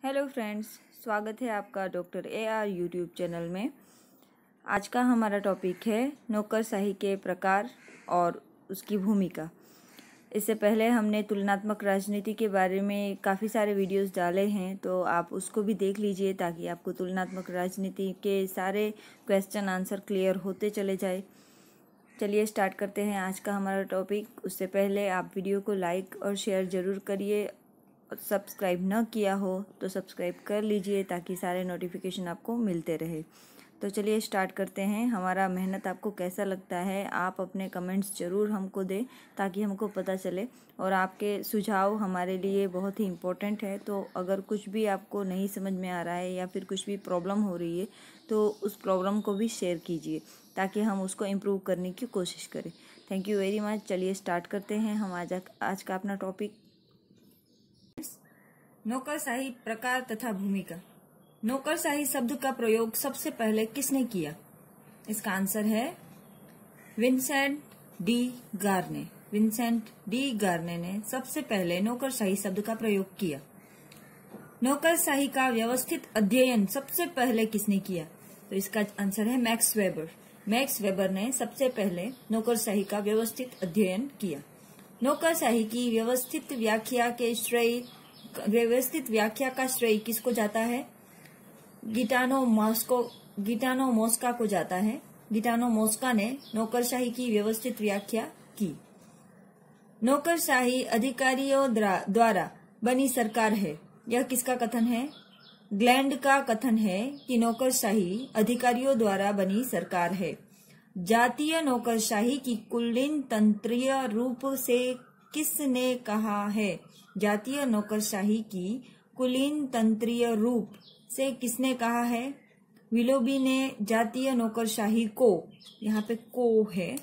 Hello friends, स्वागत है आपका डॉक्टर AR यूट्यूब चैनल में। आज का हमारा टॉपिक है नौकरशाही के प्रकार और उसकी भूमिका। इससे पहले हमने तुलनात्मक राजनीति के बारे में काफ़ी सारे वीडियोस डाले हैं, तो आप उसको भी देख लीजिए ताकि आपको तुलनात्मक राजनीति के सारे क्वेश्चन आंसर क्लियर होते चले जाए। चलिए स्टार्ट करते हैं आज का हमारा टॉपिक। उससे पहले आप वीडियो को लाइक और शेयर ज़रूर करिए। सब्सक्राइब न किया हो तो सब्सक्राइब कर लीजिए ताकि सारे नोटिफिकेशन आपको मिलते रहे। तो चलिए स्टार्ट करते हैं। हमारा मेहनत आपको कैसा लगता है, आप अपने कमेंट्स ज़रूर हमको दें ताकि हमको पता चले, और आपके सुझाव हमारे लिए बहुत ही इम्पोर्टेंट है। तो अगर कुछ भी आपको नहीं समझ में आ रहा है या फिर कुछ भी प्रॉब्लम हो रही है तो उस प्रॉब्लम को भी शेयर कीजिए ताकि हम उसको इम्प्रूव करने की कोशिश करें। Thank you very much. चलिए स्टार्ट करते हैं हम आज का अपना टॉपिक। नौकरशाही प्रकार तथा भूमिका। नौकरशाही शब्द का प्रयोग सबसे पहले किसने किया? इसका आंसर है विंसेंट डी गार्ने। विंसेंट डी गार्ने ने सबसे पहले नौकरशाही शब्द का प्रयोग किया। नौकरशाही का व्यवस्थित अध्ययन सबसे पहले किसने किया? तो इसका आंसर है मैक्स वेबर। मैक्स वेबर ने सबसे पहले नौकरशाही का व्यवस्थित अध्ययन किया। नौकरशाही की व्यवस्थित व्याख्या का श्रेय किसको जाता है? गिटानो मोस्का को जाता है। गिटानो मोस्का ने नौकरशाही की व्यवस्थित व्याख्या की। नौकरशाही अधिकारियों द्वारा बनी सरकार है। यह किसका कथन है? ग्लैंड का कथन है कि नौकरशाही अधिकारियों द्वारा बनी सरकार है। जातीय नौकरशाही की कुलीन तंत्रीय रूप से किसने कहा है? जातीय नौकरशाही की कुलीन तंत्रीय रूप से किसने कहा है? विलोबी ने जातीय नौकरशाही को, यहाँ पे को है,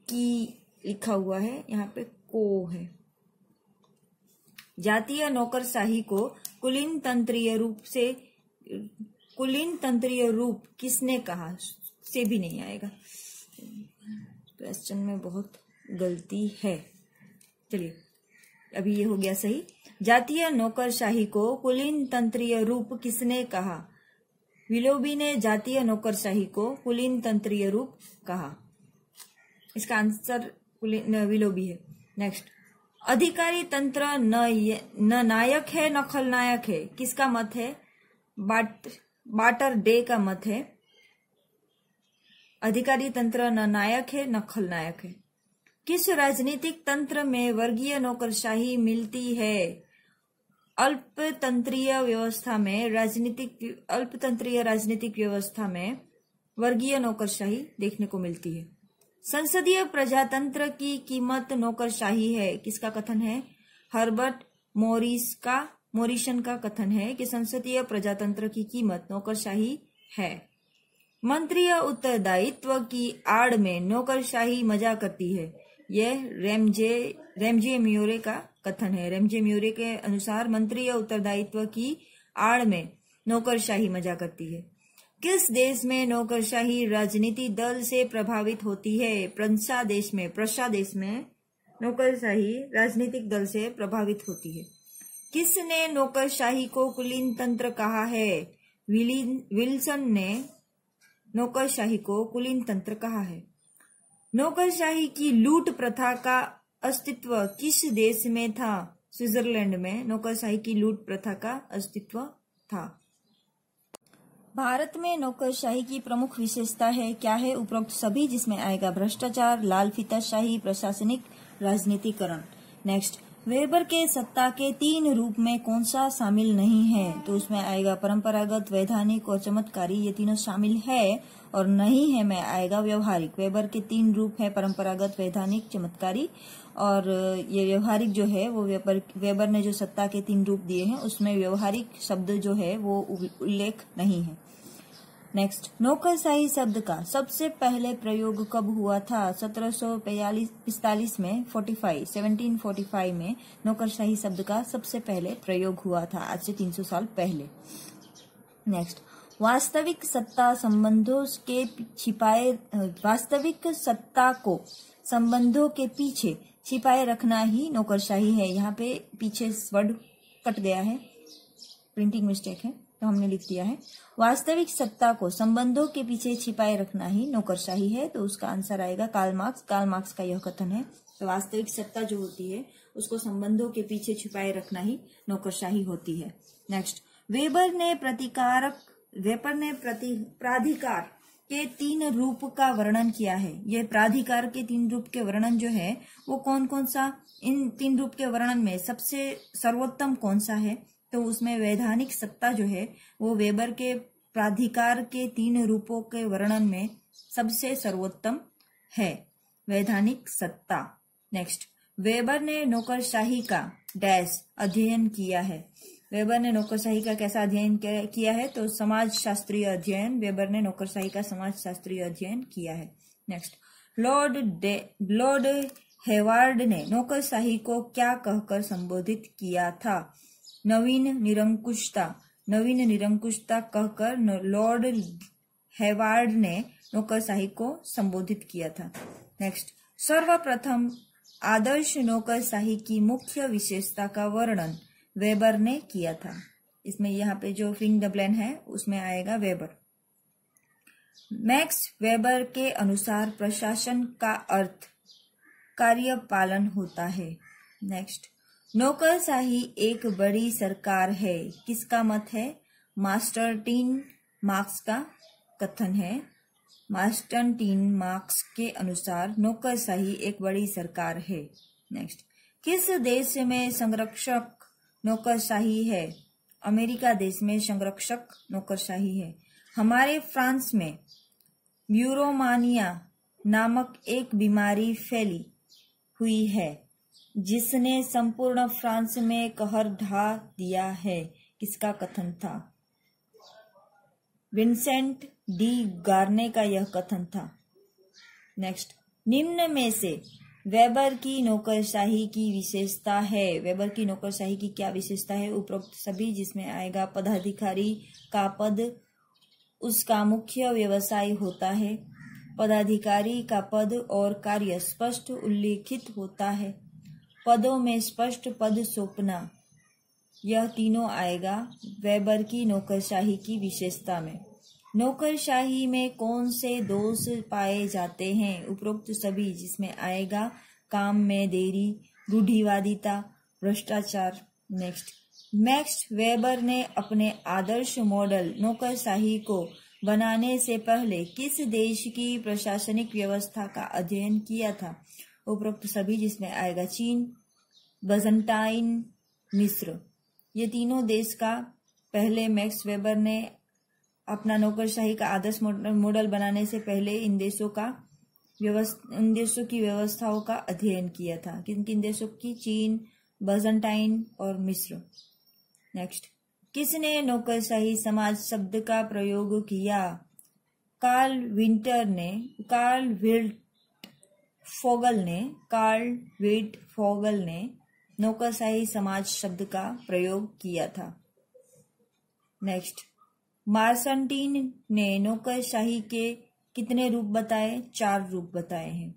की लिखा हुआ है, यहाँ पे को है। जातीय नौकरशाही को कुलीन तंत्रीय रूप किसने कहा? से भी नहीं आएगा, क्वेश्चन में बहुत गलती है। चलिए अभी ये हो गया सही। जातीय नौकरशाही को कुलीन तंत्रीय रूप किसने कहा? विलोबी ने जातीय नौकरशाही को कुलीन तंत्रीय रूप कहा। इसका आंसर विलोबी है। नेक्स्ट, अधिकारी तंत्र न नायक है न खलनायक है। किसका मत है? बाटर डे का मत है। अधिकारी तंत्र न नायक है न खलनायक है। किस राजनीतिक तंत्र में वर्गीय नौकरशाही मिलती है? अल्पतंत्रीय राजनीतिक व्यवस्था में वर्गीय नौकरशाही देखने को मिलती है। संसदीय प्रजातंत्र की कीमत नौकरशाही है। किसका कथन है? हर्बर्ट मोरिसन का कथन है कि संसदीय प्रजातंत्र की कीमत नौकरशाही है। मंत्रीय उत्तरदायित्व की आड़ में नौकरशाही मजा करती है। यह रेमजे म्योरे का कथन है। रेमजे म्योरे के अनुसार मंत्रीय उत्तरदायित्व की आड़ में नौकरशाही मजा करती है। किस देश में नौकरशाही राजनीति दल से प्रभावित होती है? प्रशा देश में नौकरशाही राजनीतिक दल से प्रभावित होती है। किसने नौकरशाही को कुलीन तंत्र कहा है? विल्सन ने नौकरशाही को कुलीन तंत्र कहा है। नौकरशाही की लूट प्रथा का अस्तित्व किस देश में था? स्विट्जरलैंड में नौकरशाही की लूट प्रथा का अस्तित्व था। भारत में नौकरशाही की प्रमुख विशेषता है क्या है? उपरोक्त सभी, जिसमें आएगा भ्रष्टाचार, लाल फीताशाही, प्रशासनिक राजनीतिकरण। नेक्स्ट, वेबर के सत्ता के 3 रूप में कौन सा शामिल नहीं है? तो उसमें आएगा परंपरागत, वैधानिक और चमत्कारी। ये तीनों शामिल है, और नहीं है में आएगा व्यवहारिक। वेबर के 3 रूप है, परंपरागत, वैधानिक, चमत्कारी। और ये व्यवहारिक जो है वो वेबर ने जो सत्ता के 3 रूप दिए हैं उसमें व्यवहारिक शब्द जो है वो उल्लेख नहीं है। नेक्स्ट, नौकरशाही शब्द का सबसे पहले प्रयोग कब हुआ था? 1745 में 1745 में नौकरशाही शब्द का सबसे पहले प्रयोग हुआ था, आज से 300 साल पहले। नेक्स्ट, वास्तविक सत्ता को संबंधों के पीछे छिपाए रखना ही नौकरशाही है। यहाँ पे पीछे वर्ड कट गया है। प्रिंटिंग मिस्टेक है तो हमने लिख दिया है। वास्तविक सत्ता को संबंधों के पीछे छिपाए रखना ही नौकरशाही है, तो उसका आंसर आएगा कार्ल मार्क्स। कार्ल मार्क्स का यह कथन है। तो वास्तविक सत्ता जो होती है उसको संबंधों के पीछे छिपाए रखना ही नौकरशाही होती है। नेक्स्ट, वेबर ने प्राधिकार के 3 रूप का वर्णन किया है। ये प्राधिकार के 3 रूप के वर्णन जो है वो कौन कौन सा, इन 3 रूप के वर्णन में सबसे सर्वोत्तम कौन सा है, तो उसमें वैधानिक सत्ता जो है वो वेबर के प्राधिकार के 3 रूपों के वर्णन में सबसे सर्वोत्तम है, वैधानिक सत्ता। नेक्स्ट, वेबर ने नौकरशाही का डैश अध्ययन किया है। वेबर ने नौकरशाही का कैसा अध्ययन किया है, तो समाज शास्त्रीय अध्ययन। वेबर ने नौकरशाही का समाज शास्त्रीय अध्ययन किया है। नेक्स्ट, लॉर्ड हेवार्ड ने नौकरशाही को क्या कहकर संबोधित किया था? नवीन निरंकुशता कहकर लॉर्ड हेवार्ड ने नौकरशाही को संबोधित किया था। नेक्स्ट, सर्वप्रथम आदर्श नौकरशाही की मुख्य विशेषता का वर्णन वेबर ने किया था। इसमें यहाँ पे जो फिंग द ब्लैंक है उसमें आएगा वेबर। मैक्स वेबर के अनुसार प्रशासन का अर्थ कार्यपालन होता है। नेक्स्ट, नौकरशाही एक बड़ी सरकार है, किसका मत है? मार्स्टन मार्क्स का कथन है। मार्स्टन मार्क्स के अनुसार नौकरशाही एक बड़ी सरकार है। नेक्स्ट, किस देश में संरक्षक नौकरशाही है? अमेरिका देश में संरक्षक नौकरशाही है। हमारे फ्रांस में ब्यूरोमानिया नामक एक बीमारी फैली हुई है जिसने संपूर्ण फ्रांस में कहर ढा दिया है, किसका कथन था? विंसेंट डी गार्ने का यह कथन था। नेक्स्ट, निम्न में से वेबर की नौकरशाही की विशेषता है। वेबर की नौकरशाही की क्या विशेषता है? उपरोक्त सभी, जिसमें आएगा पदाधिकारी का पद उसका मुख्य व्यवसाय होता है। पदाधिकारी का पद और कार्य स्पष्ट उल्लेखित होता है। पदों में स्पष्ट पद सौंपना, यह तीनों आएगा वेबर की नौकरशाही की विशेषता में। नौकरशाही में कौन से दोष पाए जाते हैं? उपरोक्त सभी, जिसमें आएगा काम में देरी, रूढ़िवादिता, भ्रष्टाचार। नेक्स्ट, मैक्स वेबर ने अपने आदर्श मॉडल नौकरशाही को बनाने से पहले किस देश की प्रशासनिक व्यवस्था का अध्ययन किया था? उपरोक्त सभी, जिसमें आएगा चीन, बाइजेंटाइन, मिस्र। ये तीनों देश का पहले मैक्स वेबर ने अपना नौकरशाही का आदर्श मॉडल बनाने से पहले इन देशों की व्यवस्थाओं का अध्ययन किया था। किन किन देशों की? चीन, बाइजेंटाइन और मिस्र। नेक्स्ट, किसने नौकरशाही समाज शब्द का प्रयोग किया? कार्ल विर्टफोगल ने नौकरशाही समाज शब्द का प्रयोग किया था। नेक्स्ट, मार्सटीन ने नौकरशाही के कितने रूप बताए? 4 रूप बताए हैं।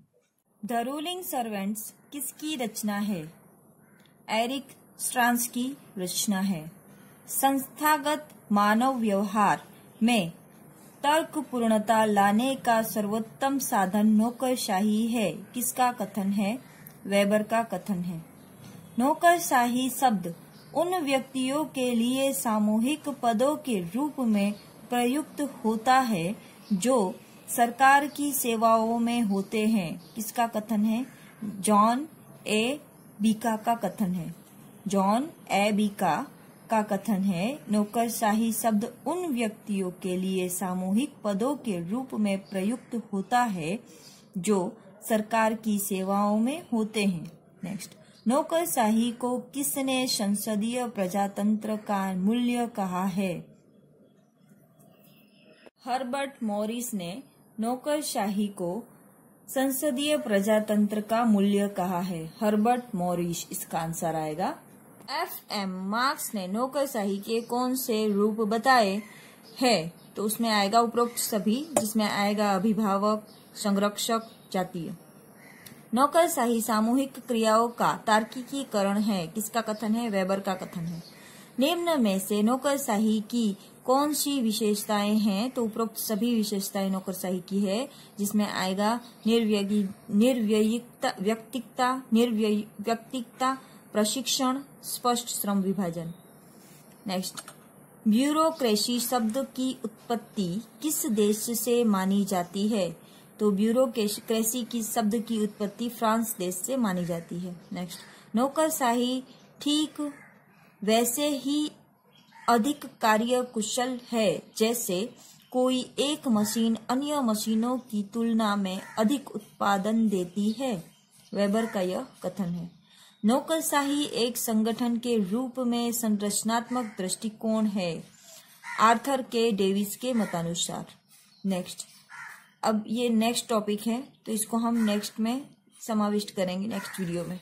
द रूलिंग सर्वेंट्स किसकी रचना है? एरिक स्ट्रांस की रचना है। संस्थागत मानव व्यवहार में तर्कपूर्णता लाने का सर्वोत्तम साधन नौकरशाही है, किसका कथन है? वेबर का कथन है। नौकरशाही शब्द उन व्यक्तियों के लिए सामूहिक पदों के रूप में प्रयुक्त होता है जो सरकार की सेवाओं में होते हैं, किसका कथन है? जॉन ए बीका का कथन है। जॉन ए बीका का कथन है, नौकरशाही शब्द उन व्यक्तियों के लिए सामूहिक पदों के रूप में प्रयुक्त होता है जो सरकार की सेवाओं में होते हैं। नेक्स्ट, नौकरशाही को किसने संसदीय प्रजातंत्र का मूल्य कहा है? हर्बर्ट मॉरिस ने नौकरशाही को संसदीय प्रजातंत्र का मूल्य कहा है। हर्बर्ट मॉरिस इसका आंसर आएगा। एफ.एम. मार्क्स ने नौकरशाही के कौन से रूप बताए हैं? तो उसमें आएगा उपरोक्त सभी, जिसमें आएगा अभिभावक, संरक्षक, जातीय। नौकरशाही सामूहिक क्रियाओं का तार्किकीकरण है, किसका कथन है? वेबर का कथन है। निम्न में से नौकरशाही की कौन सी विशेषताएं हैं? तो उपरोक्त सभी विशेषताएं नौकरशाही की है, जिसमें आएगा निर्व्यक्तिकता, प्रशिक्षण, स्पष्ट श्रम विभाजन। नेक्स्ट, ब्यूरोक्रेसी शब्द की उत्पत्ति किस देश से मानी जाती है? तो ब्यूरोक्रेसी की शब्द की उत्पत्ति फ्रांस देश से मानी जाती है। नेक्स्ट, नौकरशाही ठीक वैसे ही अधिक कार्य कुशल है जैसे कोई एक मशीन अन्य मशीनों की तुलना में अधिक उत्पादन देती है। वेबर का यह कथन है। नौकरशाही एक संगठन के रूप में संरचनात्मक दृष्टिकोण है, आर्थर के डेविस के मतानुसार। नेक्स्ट, अब ये नेक्स्ट टॉपिक है, तो इसको हम नेक्स्ट में समाविष्ट करेंगे नेक्स्ट वीडियो में।